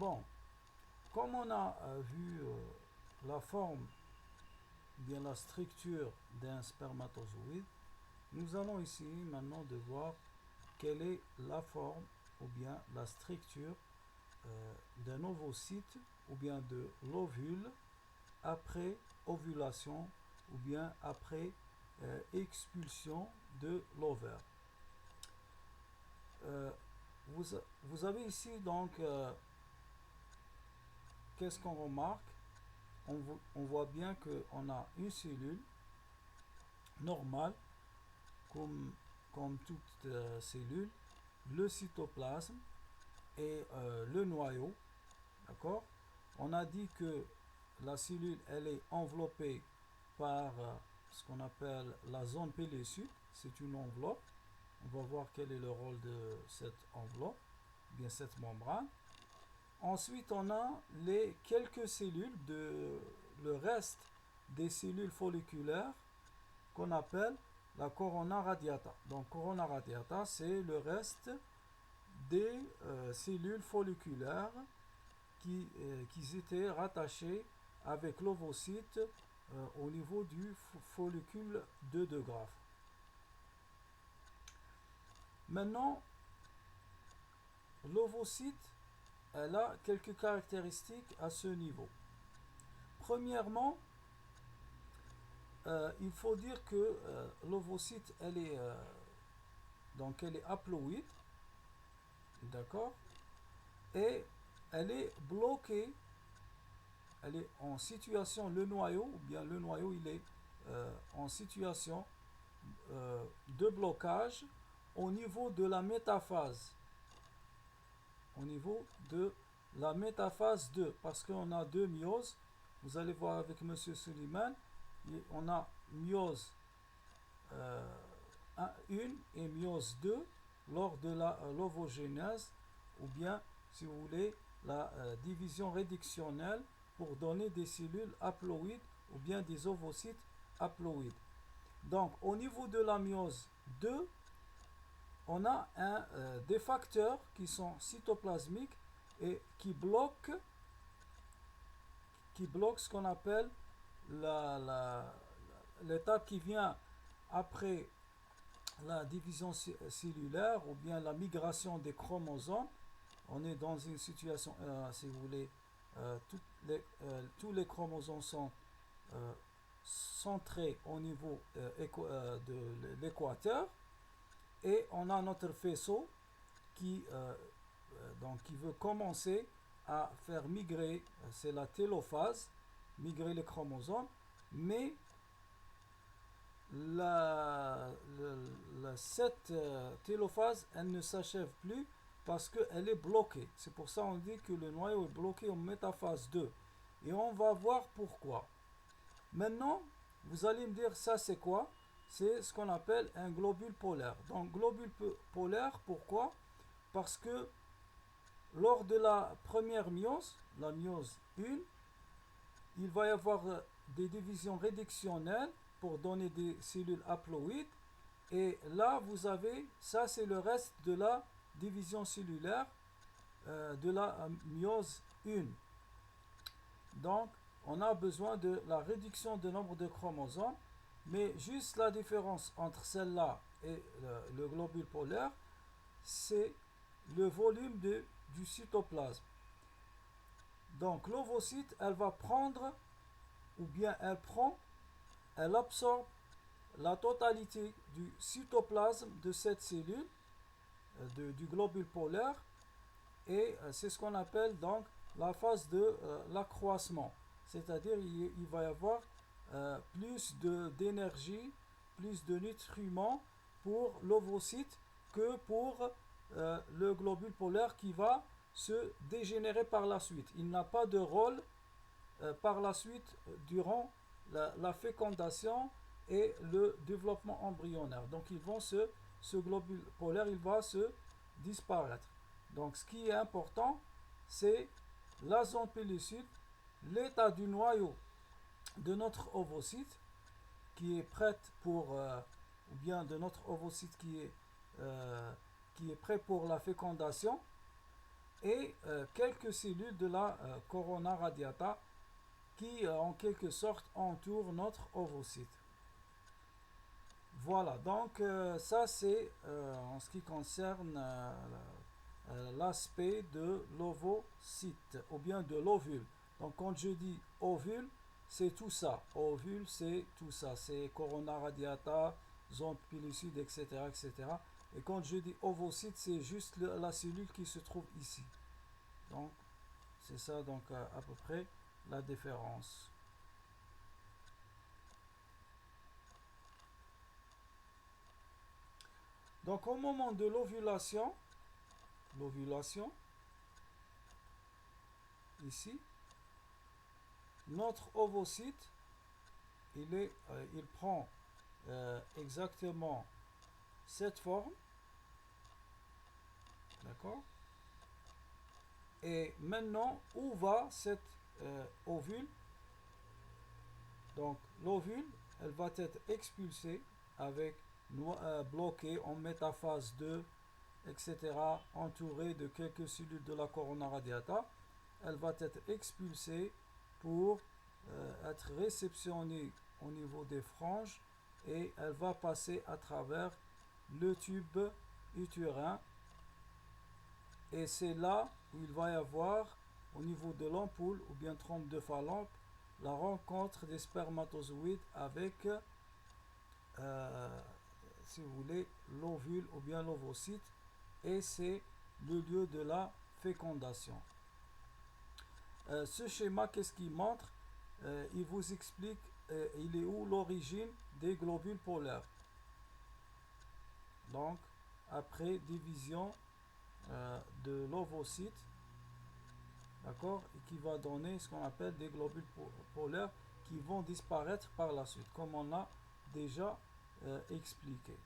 Bon, comme on a vu la forme, bien la structure d'un spermatozoïde, nous allons essayer maintenant de voir quelle est la forme ou bien la structure d'un ovocyte ou bien de l'ovule après ovulation ou bien après expulsion de l'ovaire. Euh, vous, vous avez ici donc, qu'est-ce qu'on remarque? On voit bien qu'on a une cellule normale, comme, comme toute cellule, le cytoplasme et le noyau, d'accord? On a dit que la cellule, elle est enveloppée par ce qu'on appelle la zone pellucide, c'est une enveloppe. On va voir quel est le rôle de cette enveloppe, bien cette membrane. Ensuite, on a les quelques cellules le reste des cellules folliculaires qu'on appelle la corona radiata. Donc, corona radiata, c'est le reste des cellules folliculaires qui étaient rattachées avec l'ovocyte au niveau du follicule 2 de Graaff. Maintenant, l'ovocyte, elle a quelques caractéristiques à ce niveau. Premièrement, il faut dire que l'ovocyte, elle est haploïde, d'accord, et elle est bloquée, elle est en situation, le noyau, ou bien le noyau, il est en situation de blocage au niveau de la métaphase, au niveau de la métaphase 2, parce qu'on a deux myoses. Vous allez voir avec M. Suleiman, on a myose 1 et myose 2 lors de l'ovogénèse, ou bien, si vous voulez, la division réductionnelle pour donner des cellules haploïdes ou bien des ovocytes haploïdes. Donc, au niveau de la myose 2, on a des facteurs qui sont cytoplasmiques et qui bloquent ce qu'on appelle l'étape qui vient après la division cellulaire ou bien la migration des chromosomes. On est dans une situation, si vous voulez, tous les chromosomes sont centrés au niveau de l'équateur, et on a notre faisceau qui veut commencer à faire migrer, c'est la télophase, migrer les chromosomes, mais cette télophase, elle ne s'achève plus parce qu'elle est bloquée. C'est pour ça qu'on dit que le noyau est bloqué en métaphase 2. Et on va voir pourquoi. Maintenant, vous allez me dire, ça c'est quoi? C'est ce qu'on appelle un globule polaire. Donc, globule polaire, pourquoi? Parce que lors de la première myose, la myose 1, il va y avoir des divisions réductionnelles pour donner des cellules haploïdes. Et là, vous avez, ça c'est le reste de la division cellulaire de la myose 1. Donc, on a besoin de la réduction du nombre de chromosomes, mais juste la différence entre celle-là et le globule polaire, c'est le volume du cytoplasme. Donc, l'ovocyte, elle va prendre, ou bien elle absorbe la totalité du cytoplasme de cette cellule, du globule polaire, et c'est ce qu'on appelle donc la phase de l'accroissement. C'est-à-dire il va y avoir plus d'énergie, plus de nutriments pour l'ovocyte que pour le globule polaire qui va se dégénérer par la suite. Il n'a pas de rôle par la suite durant la fécondation et le développement embryonnaire. Donc ce globule polaire, il va se disparaître. Donc ce qui est important, c'est la zone pellucide, l'état du noyau de notre ovocyte qui est prête pour, ou bien de notre ovocyte qui est prêt pour la fécondation. et quelques cellules de la corona radiata qui en quelque sorte entourent notre ovocyte. Voilà, donc ça c'est en ce qui concerne l'aspect de l'ovocyte ou bien de l'ovule. Donc quand je dis ovule, c'est tout ça. Ovule, c'est tout ça. C'est corona radiata, zone pellucide, etc., etc. Et quand je dis ovocyte, c'est juste la cellule qui se trouve ici. Donc c'est ça donc à peu près la différence. Donc au moment de l'ovulation, ici, notre ovocyte, il prend exactement cette forme, d'accord? Et maintenant, où va cet ovule? Donc l'ovule, elle va être expulsée avec bloquée en métaphase 2, etc., entourée de quelques cellules de la corona radiata. Elle va être expulsée pour être réceptionnée au niveau des franges et elle va passer à travers le tube utérin et c'est là où il va y avoir au niveau de l'ampoule ou bien trompe de Fallope la rencontre des spermatozoïdes avec si vous voulez l'ovule ou bien l'ovocyte et c'est le lieu de la fécondation. Ce schéma, qu'est-ce qu'il montre? Il vous explique il est où l'origine des globules polaires. Donc, après division de l'ovocyte, d'accord, et qui va donner ce qu'on appelle des globules polaires qui vont disparaître par la suite, comme on l'a déjà expliqué.